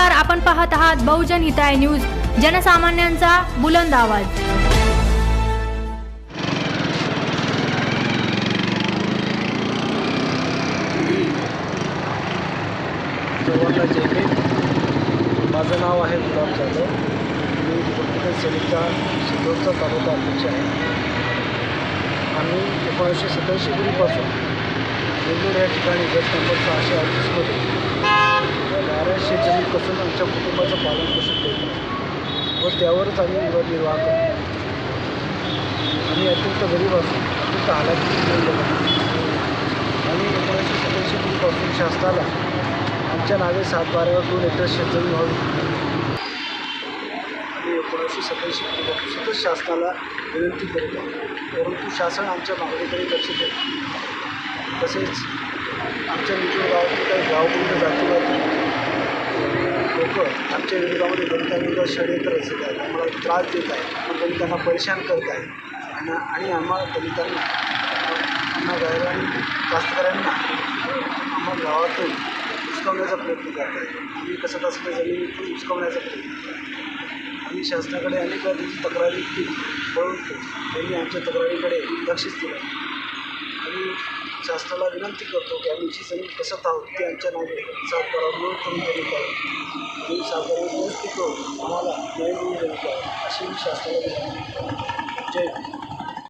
नमस्कार, आपण पाहत आहात बहुजन हिताय न्यूज, जनसामान्यांचा बुलंद आवाज। सर्वांना जय हिंद। माझं नाव आहे गुलाब जाधव। मी पोलिटिकल सेनेचा शिंदोरचा तालुका अध्यक्ष आहे। आम्ही 1987 पूर्वीपासून वेल्लोर या ठिकाणी गट नंबर 638मध्ये 1200 जमीनपासून आमच्या कुटुंबाचं पालनपोषण करतो व त्यावरच आम्ही उदरनिर्वाह करतो। आम्ही अत्यंत गरीब असून अत्यंत हालाखीत आणि 1987 पूर्वीपासून शासनाला आमच्या नावे 7/12 2 एकर शेतजमीन व्हावी आणि 1987 पूर्वीपासूनच शासनाला विनंती करत आहे, परंतु शासन आमच्या मागणीकडे लक्ष देत नाही। तसेच आमच्या विरोध गावातील काही गावबंद जातीवादी लोक आमच्या विरोधामध्ये दलितांविरोधात षडयंत्र रचत आहेत, आम्हाला त्रास देत आहेत, मग दलितांना परेशान करत आहेत आणि आम्हाला दलितांना गायरा आणि कास्तकऱ्यांना आम्हा गावातून हुसकावण्याचा प्रयत्न करत आहे। आम्ही कसं तसं जमिनीतून हुसकावण्याचा प्रयत्न करत आहे। आम्ही शासनाकडे अनेक वेळा तक्रारी केली, परंतु त्यांनी आमच्या तक्रारीकडे लक्षच दिलं आणि शासनाला विनंती करतो की आम्ही जी जमीन कसत आहोत ती आमच्या नावे 7/12 नोंद करून देण्यात यावी आणि 7/12 नोंद करून आम्हाला न्याय मिळवून देण्यात यावा अशी मी शासनाला विनंती करतो। जय हिंद।